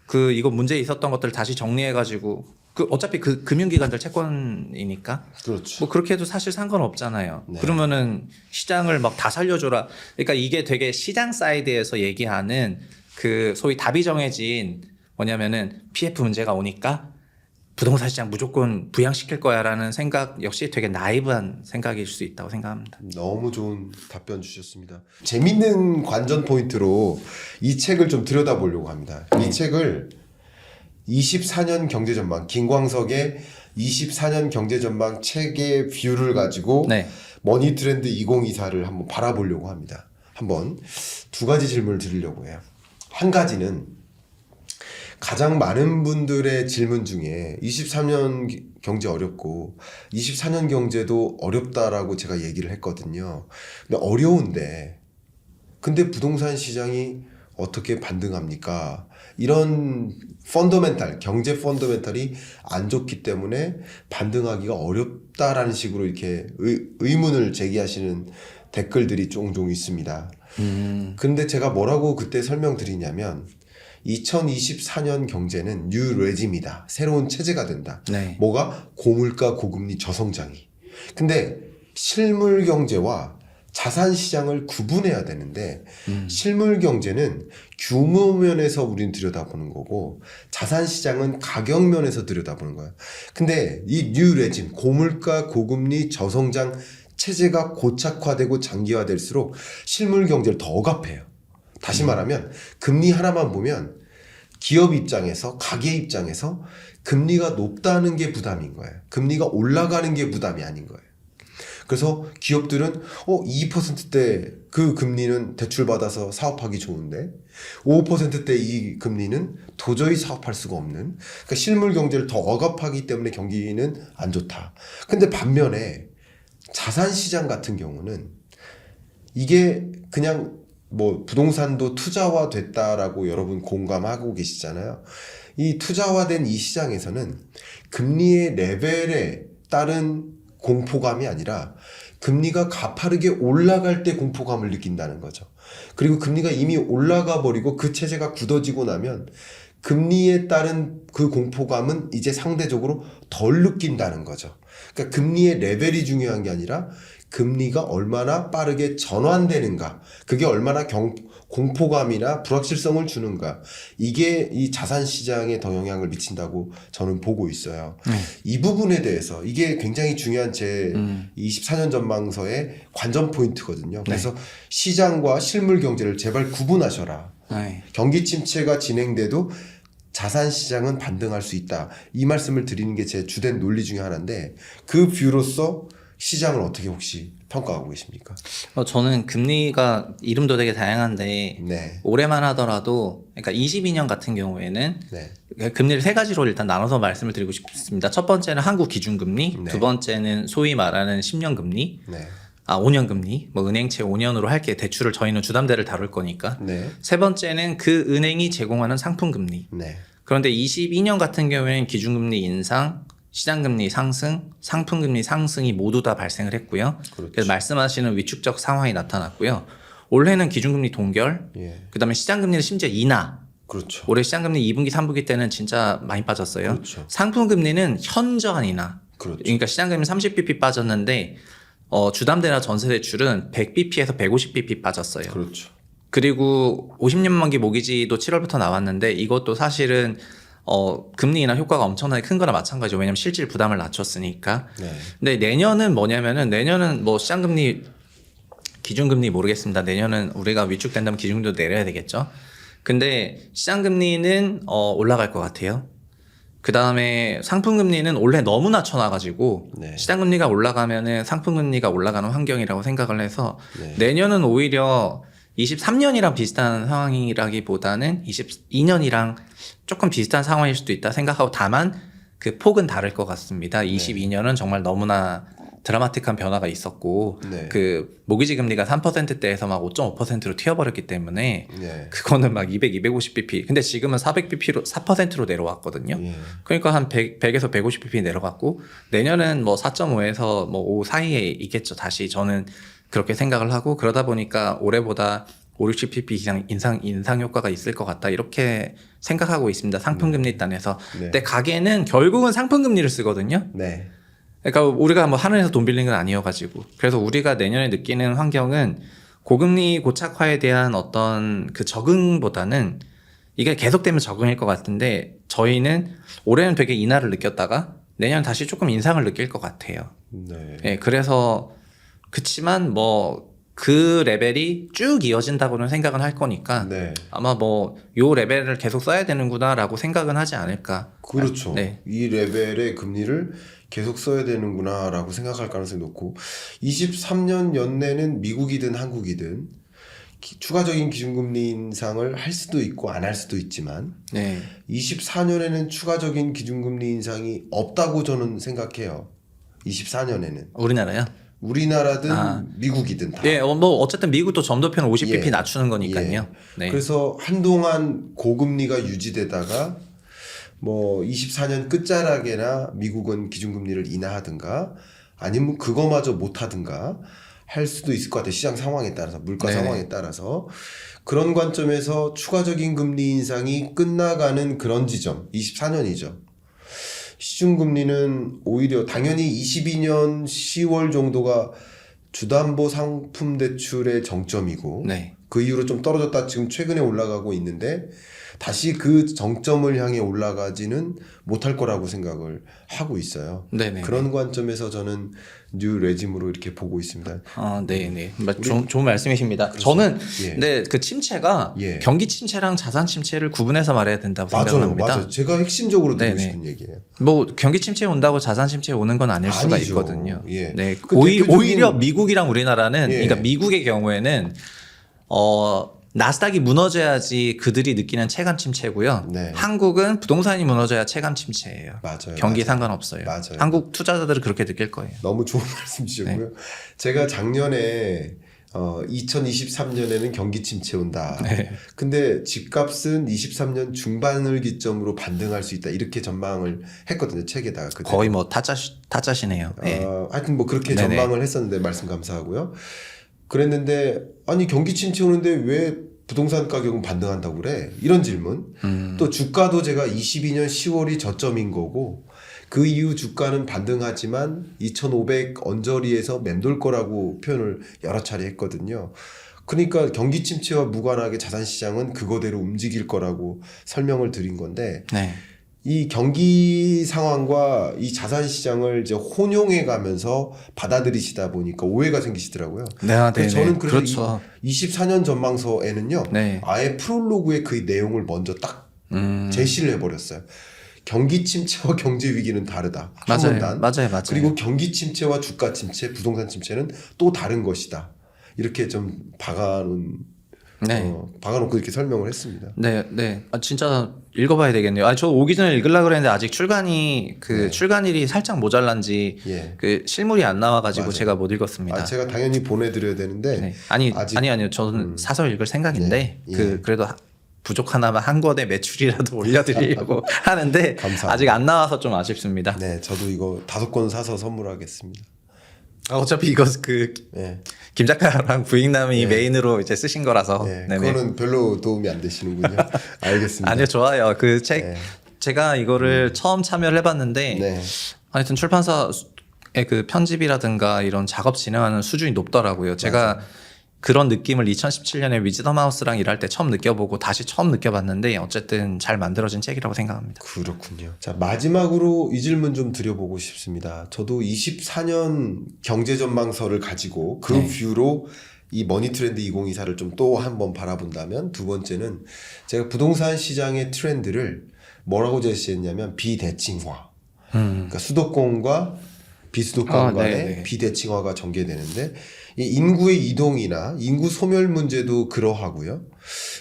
그 이거 문제 있었던 것들 다시 정리해가지고 그 어차피 그 금융기관들 채권이니까 그렇죠. 뭐 그렇게 해도 사실 상관없잖아요. 그러면은 시장을 막 다 살려줘라. 그러니까 이게 되게 시장 사이드에서 얘기하는 그 소위 답이 정해진 뭐냐면은 PF 문제가 오니까 부동산 시장 무조건 부양시킬 거야라는 생각 역시 되게 나이브한 생각일 수 있다고 생각합니다. 너무 좋은 답변 주셨습니다. 재밌는 관전 포인트로 이 책을 좀 들여다보려고 합니다. 이 책을 24년 경제전망 김광석의 24년 경제전망 책의 뷰를 가지고 머니트렌드 2024를 한번 바라보려고 합니다. 한번 두 가지 질문을 드리려고 해요. 한 가지는 가장 많은 분들의 질문 중에 23년 경제 어렵고 24년 경제도 어렵다라고 제가 얘기를 했거든요. 근데 어려운데 근데 부동산 시장이 어떻게 반등합니까? 이런 펀더멘탈, 경제 펀더멘탈이 안 좋기 때문에 반등하기가 어렵다라는 식으로 이렇게 의문을 제기하시는 댓글들이 종종 있습니다. 근데 제가 뭐라고 그때 설명드리냐면 2024년 경제는 뉴 레짐이다. 새로운 체제가 된다. 뭐가? 고물가, 고금리, 저성장이. 근데 실물 경제와 자산 시장을 구분해야 되는데 실물 경제는 규모 면에서 우리는 들여다보는 거고 자산 시장은 가격 면에서 들여다보는 거예요. 근데 이 뉴 레짐, 고물가, 고금리, 저성장 체제가 고착화되고 장기화될수록 실물 경제를 더 억압해요. 다시 말하면 금리 하나만 보면 기업 입장에서 가계 입장에서 금리가 높다는 게 부담인 거예요. 금리가 올라가는 게 부담이 아닌 거예요. 그래서 기업들은 2%대 그 금리는 대출받아서 사업하기 좋은데 5%대 이 금리는 도저히 사업할 수가 없는, 그러니까 실물 경제를 더 억압하기 때문에 경기는 안 좋다. 근데 반면에 자산 시장 같은 경우는 이게 그냥 뭐 부동산도 투자화 됐다라고 여러분 공감하고 계시잖아요. 이 투자화된 이 시장에서는 금리의 레벨에 따른 공포감이 아니라 금리가 가파르게 올라갈 때 공포감을 느낀다는 거죠. 그리고 금리가 이미 올라가 버리고 그 체제가 굳어지고 나면 금리에 따른 그 공포감은 이제 상대적으로 덜 느낀다는 거죠. 그러니까 금리의 레벨이 중요한 게 아니라 금리가 얼마나 빠르게 전환되는가, 그게 얼마나 공포감이나 불확실성을 주는가, 이게 이 자산 시장에 더 영향을 미친다고 저는 보고 있어요. 이 부분에 대해서 이게 굉장히 중요한 제 24년 전망서의 관전 포인트거든요. 그래서 시장과 실물 경제를 제발 구분하셔라. 경기 침체가 진행돼도 자산 시장은 반등할 수 있다. 이 말씀을 드리는 게 제 주된 논리 중에 하나인데 그 뷰로서 시장을 어떻게 혹시 평가하고 계십니까? 저는 금리가 이름도 되게 다양한데 올해만 하더라도 그러니까 22년 같은 경우에는 금리를 세 가지로 일단 나눠서 말씀을 드리고 싶습니다. 첫 번째는 한국 기준금리, 두 번째는 소위 말하는 10년 금리, 5년 금리, 뭐 은행채 5년으로 할게, 대출을 저희는 주담대를 다룰 거니까. 세 번째는 그 은행이 제공하는 상품 금리. 그런데 22년 같은 경우에는 기준금리 인상, 시장금리 상승, 상품금리 상승이 모두 다 발생을 했고요. 그래서 말씀하시는 위축적 상황이 나타났고요. 올해는 기준금리 동결, 그다음에 시장금리는 심지어 인하, 그렇죠. 올해 시장금리 2분기, 3분기 때는 진짜 많이 빠졌어요. 그렇죠. 상품금리는 현저한 인하. 그렇죠. 그러니까 시장금리 30bp 빠졌는데 주담대나 전세대출은 100bp에서 150bp 빠졌어요. 그렇죠. 그리고 50년 만기 모기지도 7월부터 나왔는데 이것도 사실은 금리 인하 효과가 엄청나게 큰 거나 마찬가지죠. 왜냐면 실질 부담을 낮췄으니까. 네. 근데 내년은 뭐냐면은 내년은 뭐 시장금리 기준금리 모르겠습니다. 내년은 우리가 위축된다면 기준금리도 내려야 되겠죠. 근데 시장금리는 올라갈 것 같아요. 그 다음에 상품금리는 원래 너무 낮춰놔가지고 네. 시장금리가 올라가면은 상품금리가 올라가는 환경이라고 생각을 해서 네. 내년은 오히려 23년이랑 비슷한 상황이라기보다는 22년이랑 조금 비슷한 상황일 수도 있다 생각하고 다만 그 폭은 다를 것 같습니다. 22년은 정말 너무나 드라마틱한 변화가 있었고 네. 그 모기지 금리가 3%대에서 막 5.5%로 튀어버렸기 때문에 네. 그거는 막 200, 250bp 근데 지금은 400bp로 4%로 내려왔거든요. 예. 그러니까 한 100에서 150bp 내려갔고 내년은 뭐 4.5에서 뭐 5 사이에 있겠죠. 다시 저는 그렇게 생각을 하고 그러다 보니까 올해보다 5, 60bp 이상 인상 효과가 있을 것 같다 이렇게 생각하고 있습니다. 상품금리 단에서. 네. 근데 가게는 결국은 상품금리를 쓰거든요. 네. 그러니까 우리가 뭐 하늘에서 돈 빌린 건 아니어가지고 그래서 우리가 내년에 느끼는 환경은 고금리 고착화에 대한 어떤 그 적응보다는 이게 계속되면 적응일 것 같은데 저희는 올해는 되게 인하를 느꼈다가 내년 다시 조금 인상을 느낄 것 같아요. 네. 예, 그래서 그치만 뭐 그 레벨이 쭉 이어진다고는 생각은 할 거니까 네. 아마 뭐 요 레벨을 계속 써야 되는구나라고 생각은 하지 않을까. 그렇죠. 네. 이 레벨의 금리를 계속 써야 되는구나라고 생각할 가능성이 높고 23년 연내는 미국이든 한국이든 추가적인 기준금리 인상을 할 수도 있고 안 할 수도 있지만 네. 24년에는 추가적인 기준금리 인상이 없다고 저는 생각해요. 24년에는 우리나라요? 우리나라든 미국이든 다. 예, 뭐 어쨌든 미국도 점도표는 50bp 예. 낮추는 거니까요. 네. 그래서 한동안 고금리가 유지되다가 뭐 24년 끝자락에나 미국은 기준금리를 인하하든가 아니면 그거마저 못하든가 할 수도 있을 것 같아요. 시장 상황에 따라서 물가 네네. 상황에 따라서 그런 관점에서 추가적인 금리 인상이 끝나가는 그런 지점 24년이죠. 시중금리는 오히려 당연히 22년 10월 정도가 주담보 상품 대출의 정점이고 네. 그 이후로 좀 떨어졌다 지금 최근에 올라가고 있는데 다시 그 정점을 향해 올라가지는 못할 거라고 생각을 하고 있어요. 네네. 그런 관점에서 저는 뉴 레짐으로 이렇게 보고 있습니다. 네네. 좋은 말씀이십니다. 저는 예. 근데 그 침체가 예. 경기 침체랑 자산 침체를 구분해서 말해야 된다고 생각합니다. 맞아요. 제가 핵심적으로 듣고 네네. 싶은 얘기예요. 뭐 경기 침체 온다고 자산 침체 오는 건 아닐 수가 아니죠. 있거든요. 예. 네. 그 오히려 미국이랑 우리나라는 예. 그러니까 미국의 경우에는 나스닥이 무너져야지 그들이 느끼는 체감 침체고요. 네. 한국은 부동산이 무너져야 체감 침체예요. 맞아요. 경기 맞아요. 상관없어요. 맞아요. 한국 투자자들은 그렇게 느낄 거예요. 너무 좋은 말씀 주셨고요. 제가 작년에 2023년에는 경기 침체 온다. 네. 근데 집값은 23년 중반을 기점으로 반등할 수 있다. 이렇게 전망을 했거든요. 책에다가. 그대로. 거의 뭐 타짜시네요. 네. 하여튼 뭐 그렇게 네네. 전망을 했었는데 말씀 감사하고요. 그랬는데 아니 경기 침체 오는데 왜 부동산 가격은 반등한다고 그래? 이런 질문. 또 주가도 제가 22년 10월이 저점인 거고 그 이후 주가는 반등하지만 2,500 언저리에서 맴돌 거라고 표현을 여러 차례 했거든요. 그러니까 경기 침체와 무관하게 자산시장은 그거대로 움직일 거라고 설명을 드린 건데 네. 이 경기 상황과 이 자산시장을 이제 혼용해 가면서 받아들이시다 보니까 오해가 생기시더라고요. 네, 그래서 저는 그래서 그렇죠. 24년 전망서에는요. 네. 아예 프롤로그에 그 내용을 먼저 딱 제시를 해버렸어요. 경기 침체와 경제 위기는 다르다. 한 문단. 맞아요. 그리고 경기 침체와 주가 침체, 부동산 침체는 또 다른 것이다. 이렇게 좀 박아놓고 이렇게 설명을 했습니다. 네. 진짜 읽어봐야 되겠네요. 저 오기 전에 읽으려고 그랬는데 아직 출간이 출간일이 살짝 모자란지 예. 그 실물이 안 나와가지고 맞아요. 제가 못 읽었습니다. 제가 당연히 보내드려야 되는데 네. 아직 아니요. 저는 사서 읽을 생각인데 예. 그래도 부족하나마 한 권의 매출이라도 올려드리려고 하는데 감사합니다. 아직 안 나와서 좀 아쉽습니다. 네, 저도 이거 5권 사서 선물하겠습니다. 어차피 이거 그 네. 김 작가랑 부익남이 네. 메인으로 이제 쓰신 거라서. 네, 네네. 그거는 별로 도움이 안 되시는군요. 알겠습니다. 아니요, 좋아요. 그 책 네. 제가 이거를 처음 참여를 해봤는데 네. 하여튼 출판사의 그 편집이라든가 이런 작업 진행하는 수준이 높더라고요. 제가 그런 느낌을 2017년에 위즈덤 하우스랑 일할 때 처음 느껴보고 다시 처음 느껴봤는데 어쨌든 잘 만들어진 책이라고 생각합니다. 그렇군요. 자, 마지막으로 이 질문 좀 드려보고 싶습니다. 저도 24년 경제전망서를 가지고 그 네. 뷰로 이 머니트렌드 2024를 좀 또 한번 바라본다면, 두 번째는 제가 부동산 시장의 트렌드를 뭐라고 제시했냐면 비대칭화. 그러니까 수도권과 비수도권 간의 네네. 비대칭화가 전개되는데, 이 인구의 이동이나 인구 소멸 문제도 그러하고요.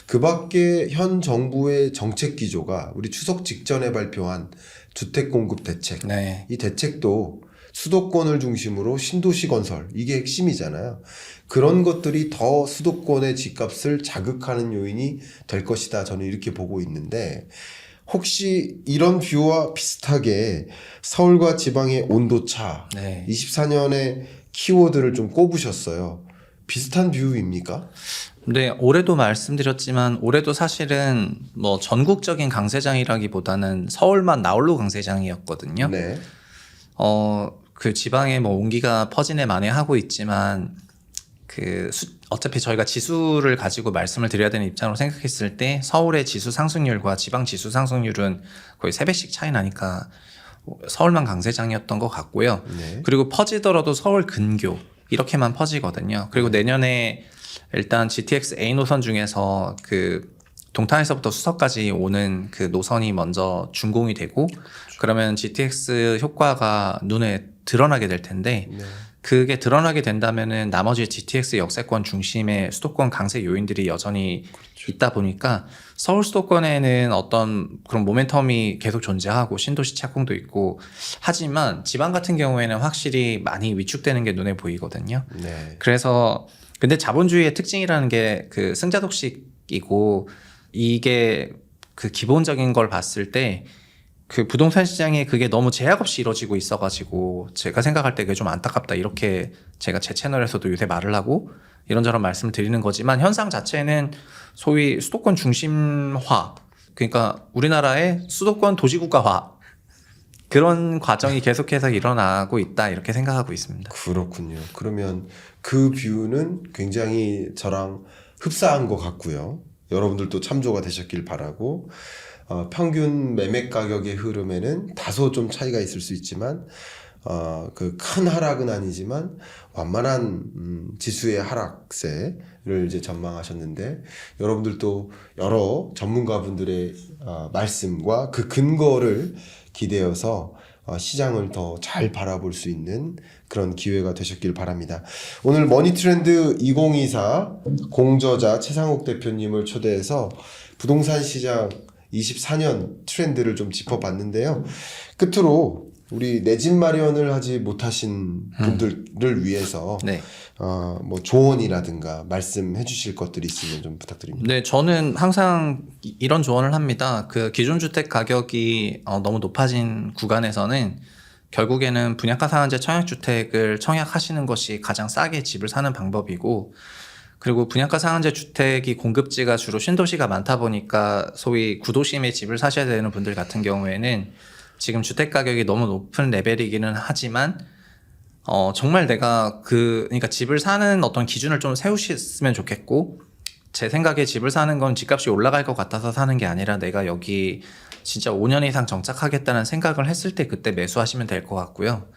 그 밖에 현 정부의 정책 기조가 우리 추석 직전에 발표한 주택 공급 대책, 네. 이 대책도 수도권을 중심으로 신도시 건설, 이게 핵심이잖아요. 그런 것들이 더 수도권의 집값을 자극하는 요인이 될 것이다. 저는 이렇게 보고 있는데, 혹시 이런 뷰와 비슷하게 서울과 지방의 온도차, 네. 24년에 키워드를 좀 꼽으셨어요. 비슷한 뷰입니까? 네, 올해도 말씀드렸지만 올해도 사실은 뭐 전국적인 강세장이라기보다는 서울만 나홀로 강세장이었거든요. 네. 그 지방에 뭐 온기가 퍼지네 마네 하고 있지만 어차피 저희가 지수를 가지고 말씀을 드려야 되는 입장으로 생각했을 때 서울의 지수 상승률과 지방 지수 상승률은 거의 3배씩 차이 나니까 서울만 강세장이었던 것 같고요. 네. 그리고 퍼지더라도 서울 근교 이렇게만 퍼지거든요. 그리고 내년에 일단 GTX A 노선 중에서 그 동탄에서부터 수서까지 오는 그 노선이 먼저 준공이 되고 그러면 GTX 효과가 눈에 드러나게 될 텐데 네. 그게 드러나게 된다면은 나머지 GTX 역세권 중심의 수도권 강세 요인들이 여전히 있다 보니까 서울 수도권에는 어떤 그런 모멘텀이 계속 존재하고 신도시 착공도 있고 하지만 지방 같은 경우에는 확실히 많이 위축되는 게 눈에 보이거든요. 네. 그래서 근데 자본주의의 특징이라는 게 그 승자독식이고 이게 그 기본적인 걸 봤을 때 그 부동산 시장에 그게 너무 제약 없이 이루어지고 있어가지고 제가 생각할 때 그게 좀 안타깝다 이렇게 제가 제 채널에서도 요새 말을 하고 이런저런 말씀을 드리는 거지만 현상 자체는 소위 수도권 중심화 그러니까 우리나라의 수도권 도시국가화 그런 과정이 계속해서 일어나고 있다 이렇게 생각하고 있습니다. 그렇군요. 그러면 그 뷰는 굉장히 저랑 흡사한 것 같고요. 여러분들도 참조가 되셨길 바라고, 평균 매매 가격의 흐름에는 다소 좀 차이가 있을 수 있지만 그 큰 하락은 아니지만 완만한 지수의 하락세를 이제 전망하셨는데, 여러분들도 여러 전문가분들의 말씀과 그 근거를 기대어서 시장을 더 잘 바라볼 수 있는 그런 기회가 되셨길 바랍니다. 오늘 머니트렌드 2024 공저자 최상욱 대표님을 초대해서 부동산 시장 24년 트렌드를 좀 짚어봤는데요. 끝으로 우리 내 집 마련을 하지 못하신 분들을 위해서 네. 뭐 조언이라든가 말씀해 주실 것들이 있으면 좀 부탁드립니다. 네, 저는 항상 이런 조언을 합니다. 그 기존 주택 가격이 너무 높아진 구간에서는 결국에는 분양가 상한제 청약주택을 청약하시는 것이 가장 싸게 집을 사는 방법이고, 그리고 분양가 상한제 주택이 공급지가 주로 신도시가 많다 보니까 소위 구도심에 집을 사셔야 되는 분들 같은 경우에는 지금 주택 가격이 너무 높은 레벨이기는 하지만 정말 내가 그러니까 집을 사는 어떤 기준을 좀 세우셨으면 좋겠고, 제 생각에 집을 사는 건 집값이 올라갈 것 같아서 사는 게 아니라 내가 여기 진짜 5년 이상 정착하겠다는 생각을 했을 때 그때 매수하시면 될 것 같고요.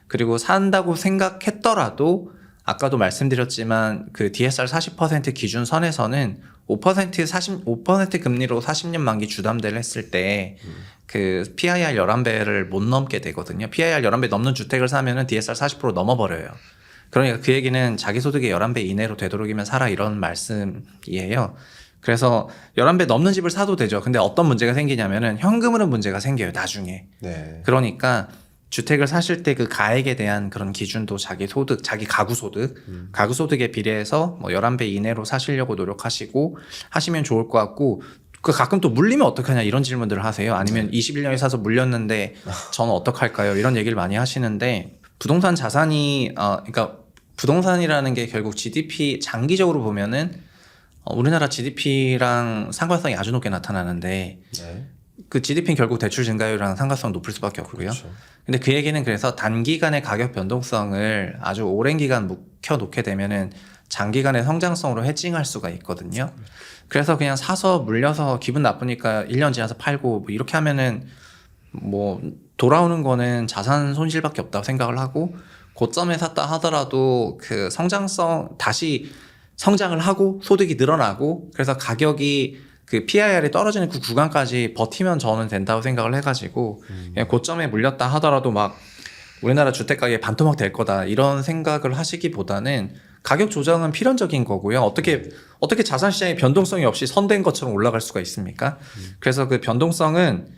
그리고 산다고 생각했더라도 아까도 말씀드렸지만 그 DSR 40% 기준 선에서는 5% 금리로 40년 만기 주담대를 했을 때 그 PIR 11배를 못 넘게 되거든요. PIR 11배 넘는 주택을 사면은 DSR 40% 넘어버려요. 그러니까 그 얘기는 자기 소득의 11배 이내로 되도록이면 사라 이런 말씀이에요. 그래서 11배 넘는 집을 사도 되죠. 근데 어떤 문제가 생기냐면은 현금으로 문제가 생겨요, 나중에. 네. 그러니까 주택을 사실 때 그 가액에 대한 그런 기준도 자기 소득, 자기 가구 소득, 가구 소득에 비례해서 뭐 11배 이내로 사시려고 노력하시고 하시면 좋을 것 같고, 그 가끔 또 물리면 어떡하냐 이런 질문들을 하세요. 아니면 21년에 사서 물렸는데 저는 어떡할까요? 이런 얘기를 많이 하시는데, 부동산 자산이 그러니까 부동산이라는 게 결국 GDP 장기적으로 보면은 우리나라 GDP랑 상관성이 아주 높게 나타나는데 네. 그 GDP는 결국 대출 증가율이랑 상관성 높을 수밖에 없고요. 그렇죠. 근데 그 얘기는 그래서 단기간의 가격 변동성을 아주 오랜 기간 묵혀 놓게 되면은 장기간의 성장성으로 헤징할 수가 있거든요. 그래서 그냥 사서 물려서 기분 나쁘니까 1년 지나서 팔고 뭐 이렇게 하면은 뭐 돌아오는 거는 자산 손실밖에 없다고 생각을 하고 고점에 샀다 하더라도 그 성장성 다시 성장을 하고 소득이 늘어나고 그래서 가격이 그 PIR이 떨어지는 그 구간까지 버티면 저는 된다고 생각을 해가지고 그냥 고점에 물렸다 하더라도 막 우리나라 주택 가격이 반토막 될 거다 이런 생각을 하시기보다는 가격 조정은 필연적인 거고요. 어떻게 자산 시장이 변동성이 없이 선된 것처럼 올라갈 수가 있습니까? 그래서 그 변동성은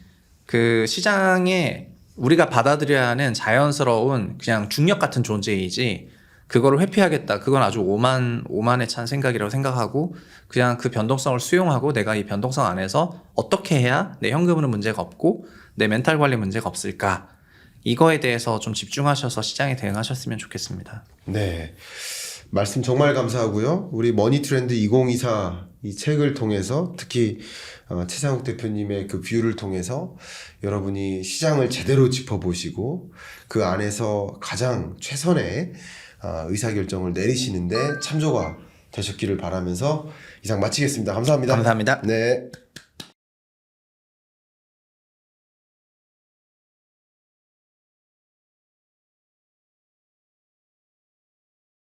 그 시장에 우리가 받아들여야 하는 자연스러운 그냥 중력 같은 존재이지 그거를 회피하겠다. 그건 아주 오만에 찬 생각이라고 생각하고 그냥 그 변동성을 수용하고 내가 이 변동성 안에서 어떻게 해야 내 현금으로 문제가 없고 내 멘탈 관리 문제가 없을까? 이거에 대해서 좀 집중하셔서 시장에 대응하셨으면 좋겠습니다. 네. 말씀 정말 감사하고요. 우리 머니트렌드 2024 이 책을 통해서 특히 최상욱 대표님의 그 뷰를 통해서 여러분이 시장을 제대로 짚어보시고 그 안에서 가장 최선의 의사결정을 내리시는데 참조가 되셨기를 바라면서 이상 마치겠습니다. 감사합니다. 감사합니다. 네.